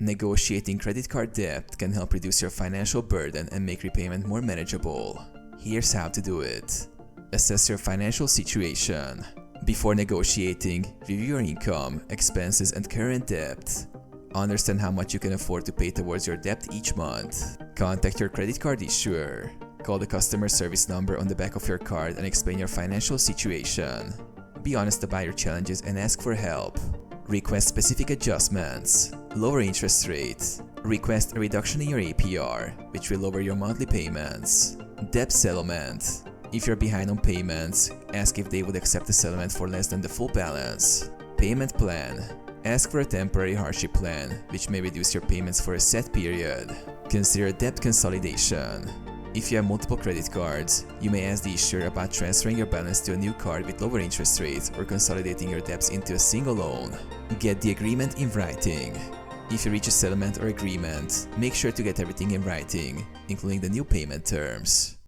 Negotiating credit card debt can help reduce your financial burden and make repayment more manageable. Here's how to do it. Assess your financial situation. Before negotiating, review your income, expenses, and current debt. Understand how much you can afford to pay towards your debt each month. Contact your credit card issuer. Call the customer service number on the back of your card and explain your financial situation. Be honest about your challenges and ask for help. Request specific adjustments. Lower interest rates. Request a reduction in your APR, which will lower your monthly payments. Debt settlement. If you're behind on payments, ask if they would accept a settlement for less than the full balance. Payment plan. Ask for a temporary hardship plan, which may reduce your payments for a set period. Consider debt consolidation. If you have multiple credit cards, you may ask the issuer about transferring your balance to a new card with lower interest rates or consolidating your debts into a single loan. Get the agreement in writing. If you reach a settlement or agreement, make sure to get everything in writing, including the new payment terms.